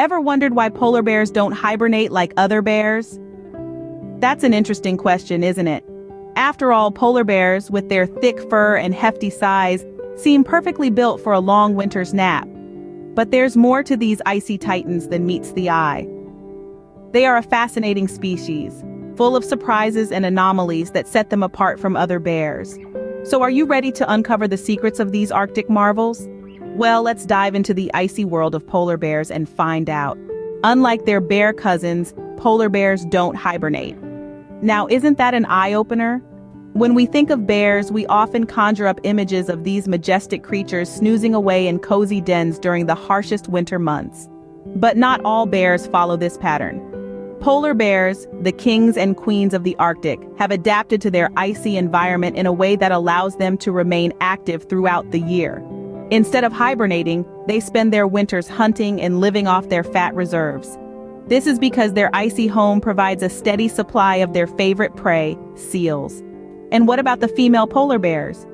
Ever wondered why polar bears don't hibernate like other bears? That's an interesting question, isn't it? After all, polar bears, with their thick fur and hefty size, seem perfectly built for a long winter's nap. But there's more to these icy titans than meets the eye. They are a fascinating species, full of surprises and anomalies that set them apart from other bears. So are you ready to uncover the secrets of these Arctic marvels? Well, let's dive into the icy world of polar bears and find out. Unlike their bear cousins, polar bears don't hibernate. Now, isn't that an eye-opener? When we think of bears, we often conjure up images of these majestic creatures snoozing away in cozy dens during the harshest winter months. But not all bears follow this pattern. Polar bears, the kings and queens of the Arctic, have adapted to their icy environment in a way that allows them to remain active throughout the year. Instead of hibernating, they spend their winters hunting and living off their fat reserves. This is because their icy home provides a steady supply of their favorite prey, seals. And what about the female polar bears?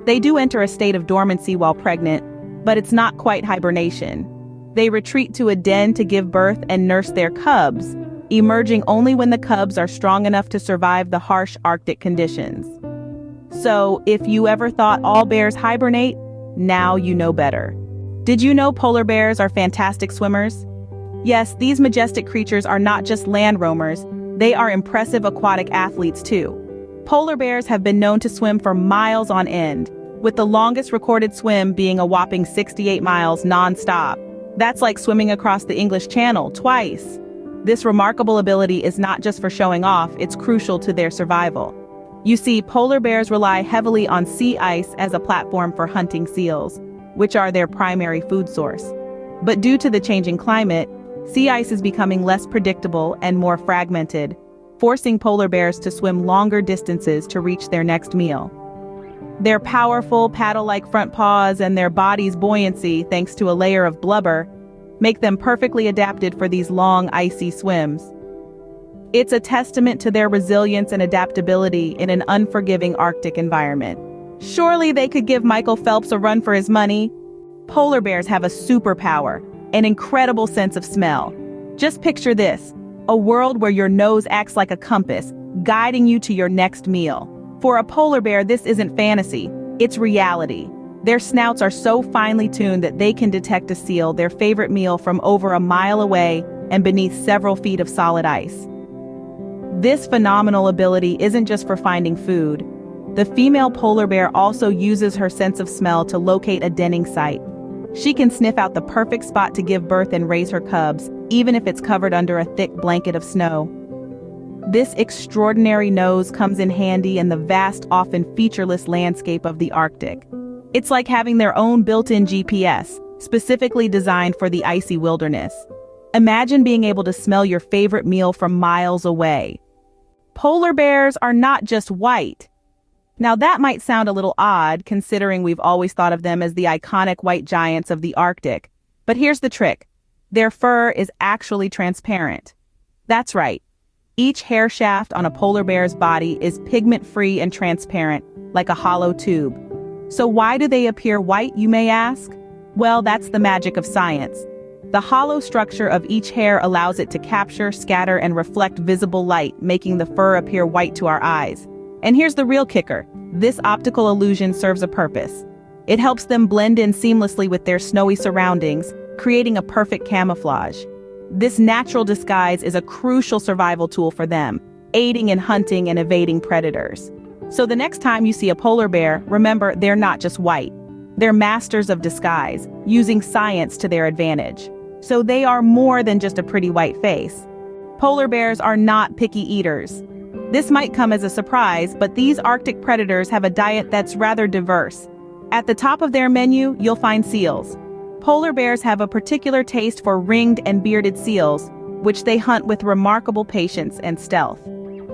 They do enter a state of dormancy while pregnant, but it's not quite hibernation. They retreat to a den to give birth and nurse their cubs, emerging only when the cubs are strong enough to survive the harsh Arctic conditions. So, if you ever thought all bears hibernate, now you know better. Did you know polar bears are fantastic swimmers? Yes, these majestic creatures are not just land roamers, they are impressive aquatic athletes too. Polar bears have been known to swim for miles on end, with the longest recorded swim being a whopping 68 miles non-stop. That's like swimming across the English Channel twice. This remarkable ability is not just for showing off, it's crucial to their survival. You see, polar bears rely heavily on sea ice as a platform for hunting seals, which are their primary food source. But due to the changing climate, sea ice is becoming less predictable and more fragmented, forcing polar bears to swim longer distances to reach their next meal. Their powerful, paddle-like front paws and their body's buoyancy, thanks to a layer of blubber, make them perfectly adapted for these long, icy swims. It's a testament to their resilience and adaptability in an unforgiving Arctic environment. Surely they could give Michael Phelps a run for his money. Polar bears have a superpower, an incredible sense of smell. Just picture this, a world where your nose acts like a compass, guiding you to your next meal. For a polar bear, this isn't fantasy, it's reality. Their snouts are so finely tuned that they can detect a seal, their favorite meal, from over a mile away and beneath several feet of solid ice. This phenomenal ability isn't just for finding food. The female polar bear also uses her sense of smell to locate a denning site. She can sniff out the perfect spot to give birth and raise her cubs, even if it's covered under a thick blanket of snow. This extraordinary nose comes in handy in the vast, often featureless landscape of the Arctic. It's like having their own built-in GPS, specifically designed for the icy wilderness. Imagine being able to smell your favorite meal from miles away. Polar bears are not just white. Now that might sound a little odd, considering we've always thought of them as the iconic white giants of the Arctic. But here's the trick. Their fur is actually transparent. That's right. Each hair shaft on a polar bear's body is pigment-free and transparent, like a hollow tube. So why do they appear white, you may ask? Well, that's the magic of science. The hollow structure of each hair allows it to capture, scatter, and reflect visible light, making the fur appear white to our eyes. And here's the real kicker. This optical illusion serves a purpose. It helps them blend in seamlessly with their snowy surroundings, creating a perfect camouflage. This natural disguise is a crucial survival tool for them, aiding in hunting and evading predators. So the next time you see a polar bear, remember they're not just white. They're masters of disguise, using science to their advantage. So they are more than just a pretty white face. Polar bears are not picky eaters. This might come as a surprise, but these Arctic predators have a diet that's rather diverse. At the top of their menu, you'll find seals. Polar bears have a particular taste for ringed and bearded seals, which they hunt with remarkable patience and stealth.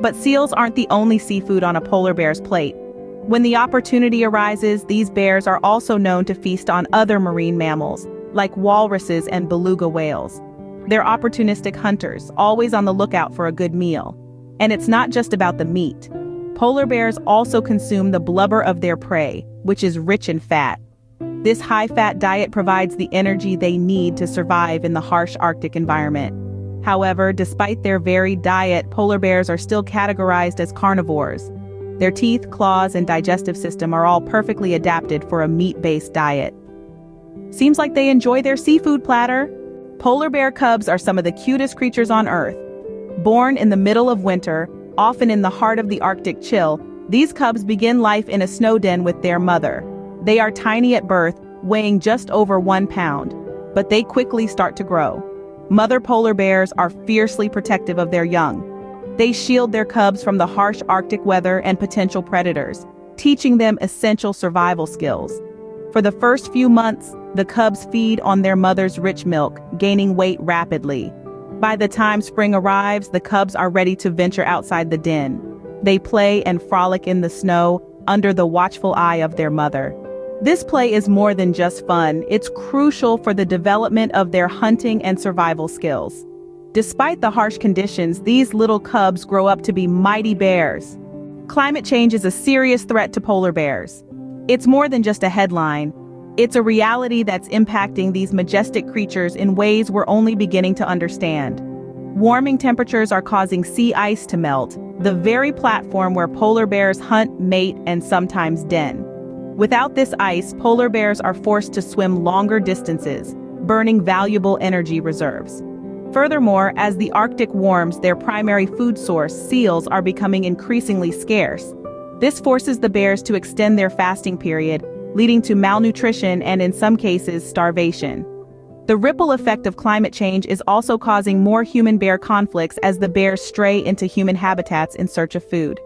But seals aren't the only seafood on a polar bear's plate. When the opportunity arises, these bears are also known to feast on other marine mammals, like walruses and beluga whales. They're opportunistic hunters, always on the lookout for a good meal. And it's not just about the meat. Polar bears also consume the blubber of their prey, which is rich in fat. This high-fat diet provides the energy they need to survive in the harsh Arctic environment. However, despite their varied diet, polar bears are still categorized as carnivores. Their teeth, claws, and digestive system are all perfectly adapted for a meat-based diet. Seems like they enjoy their seafood platter. Polar bear cubs are some of the cutest creatures on Earth. Born in the middle of winter, often in the heart of the Arctic chill, these cubs begin life in a snow den with their mother. They are tiny at birth, weighing just over 1 pound, but they quickly start to grow. Mother polar bears are fiercely protective of their young. They shield their cubs from the harsh Arctic weather and potential predators, teaching them essential survival skills. For the first few months, the cubs feed on their mother's rich milk, gaining weight rapidly. By the time spring arrives, the cubs are ready to venture outside the den. They play and frolic in the snow, under the watchful eye of their mother. This play is more than just fun, it's crucial for the development of their hunting and survival skills. Despite the harsh conditions, these little cubs grow up to be mighty bears. Climate change is a serious threat to polar bears. It's more than just a headline. It's a reality that's impacting these majestic creatures in ways we're only beginning to understand. Warming temperatures are causing sea ice to melt, the very platform where polar bears hunt, mate, and sometimes den. Without this ice, polar bears are forced to swim longer distances, burning valuable energy reserves. Furthermore, as the Arctic warms, their primary food source, seals, are becoming increasingly scarce. This forces the bears to extend their fasting period, leading to malnutrition and, in some cases, starvation. The ripple effect of climate change is also causing more human-bear conflicts as the bears stray into human habitats in search of food.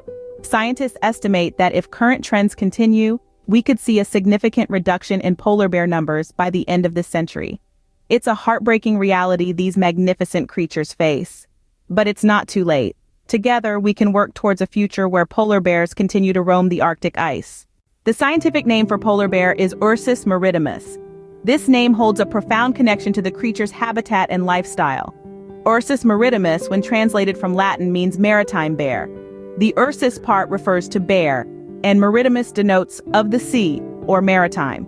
Scientists estimate that if current trends continue, we could see a significant reduction in polar bear numbers by the end of this century. It's a heartbreaking reality these magnificent creatures face. But it's not too late. Together, we can work towards a future where polar bears continue to roam the Arctic ice. The scientific name for polar bear is Ursus maritimus. This name holds a profound connection to the creature's habitat and lifestyle. Ursus maritimus, when translated from Latin, means maritime bear. The Ursus part refers to bear, and maritimus denotes of the sea or maritime.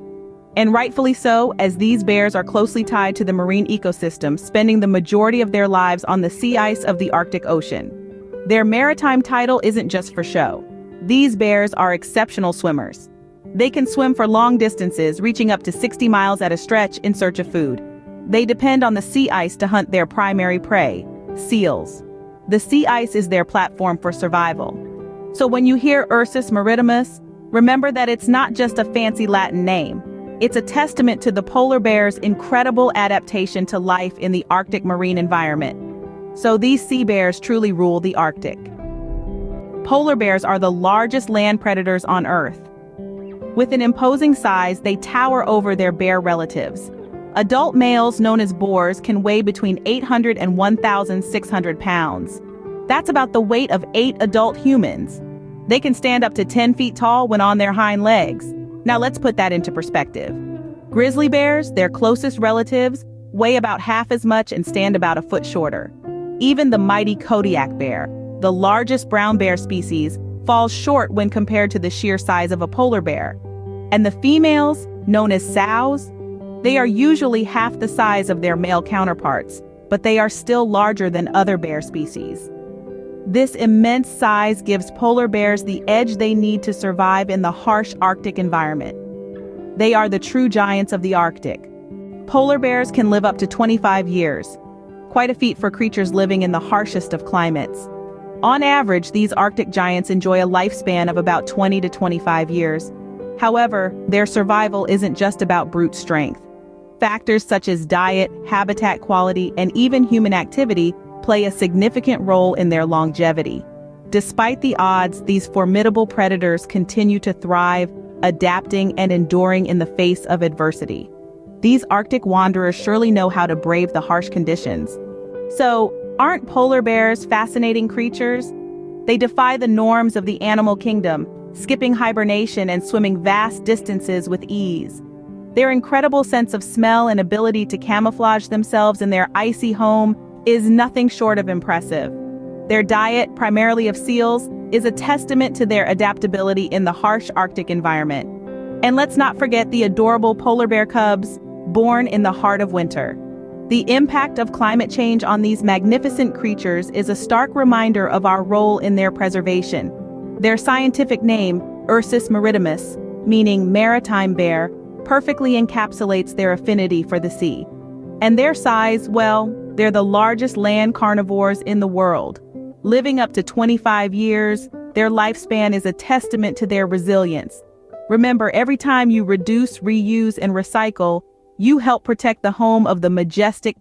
And rightfully so, as these bears are closely tied to the marine ecosystem, spending the majority of their lives on the sea ice of the Arctic Ocean. Their maritime title isn't just for show. These bears are exceptional swimmers. They can swim for long distances, reaching up to 60 miles at a stretch in search of food. They depend on the sea ice to hunt their primary prey, seals. The sea ice is their platform for survival. So when you hear Ursus maritimus, remember that it's not just a fancy Latin name. It's a testament to the polar bear's incredible adaptation to life in the Arctic marine environment. So these sea bears truly rule the Arctic. Polar bears are the largest land predators on Earth. With an imposing size, they tower over their bear relatives. Adult males, known as boars, can weigh between 800 and 1,600 pounds. That's about the weight of 8 adult humans. They can stand up to 10 feet tall when on their hind legs. Now let's put that into perspective. Grizzly bears, their closest relatives, weigh about half as much and stand about a foot shorter. Even the mighty Kodiak bear, the largest brown bear species, falls short when compared to the sheer size of a polar bear. And the females, known as sows, they are usually half the size of their male counterparts, but they are still larger than other bear species. This immense size gives polar bears the edge they need to survive in the harsh Arctic environment. They are the true giants of the Arctic. Polar bears can live up to 25 years, quite a feat for creatures living in the harshest of climates. On average, these Arctic giants enjoy a lifespan of about 20 to 25 years. However, their survival isn't just about brute strength. Factors such as diet, habitat quality, and even human activity play a significant role in their longevity. Despite the odds, these formidable predators continue to thrive, adapting and enduring in the face of adversity. These Arctic wanderers surely know how to brave the harsh conditions. So, aren't polar bears fascinating creatures? They defy the norms of the animal kingdom, skipping hibernation and swimming vast distances with ease. Their incredible sense of smell and ability to camouflage themselves in their icy home is nothing short of impressive. Their diet, primarily of seals, is a testament to their adaptability in the harsh Arctic environment. And let's not forget the adorable polar bear cubs, born in the heart of winter. The impact of climate change on these magnificent creatures is a stark reminder of our role in their preservation. Their scientific name, Ursus maritimus, meaning maritime bear, perfectly encapsulates their affinity for the sea. And their size, well, they're the largest land carnivores in the world. Living up to 25 years, their lifespan is a testament to their resilience. Remember, every time you reduce, reuse, and recycle, you help protect the home of the majestic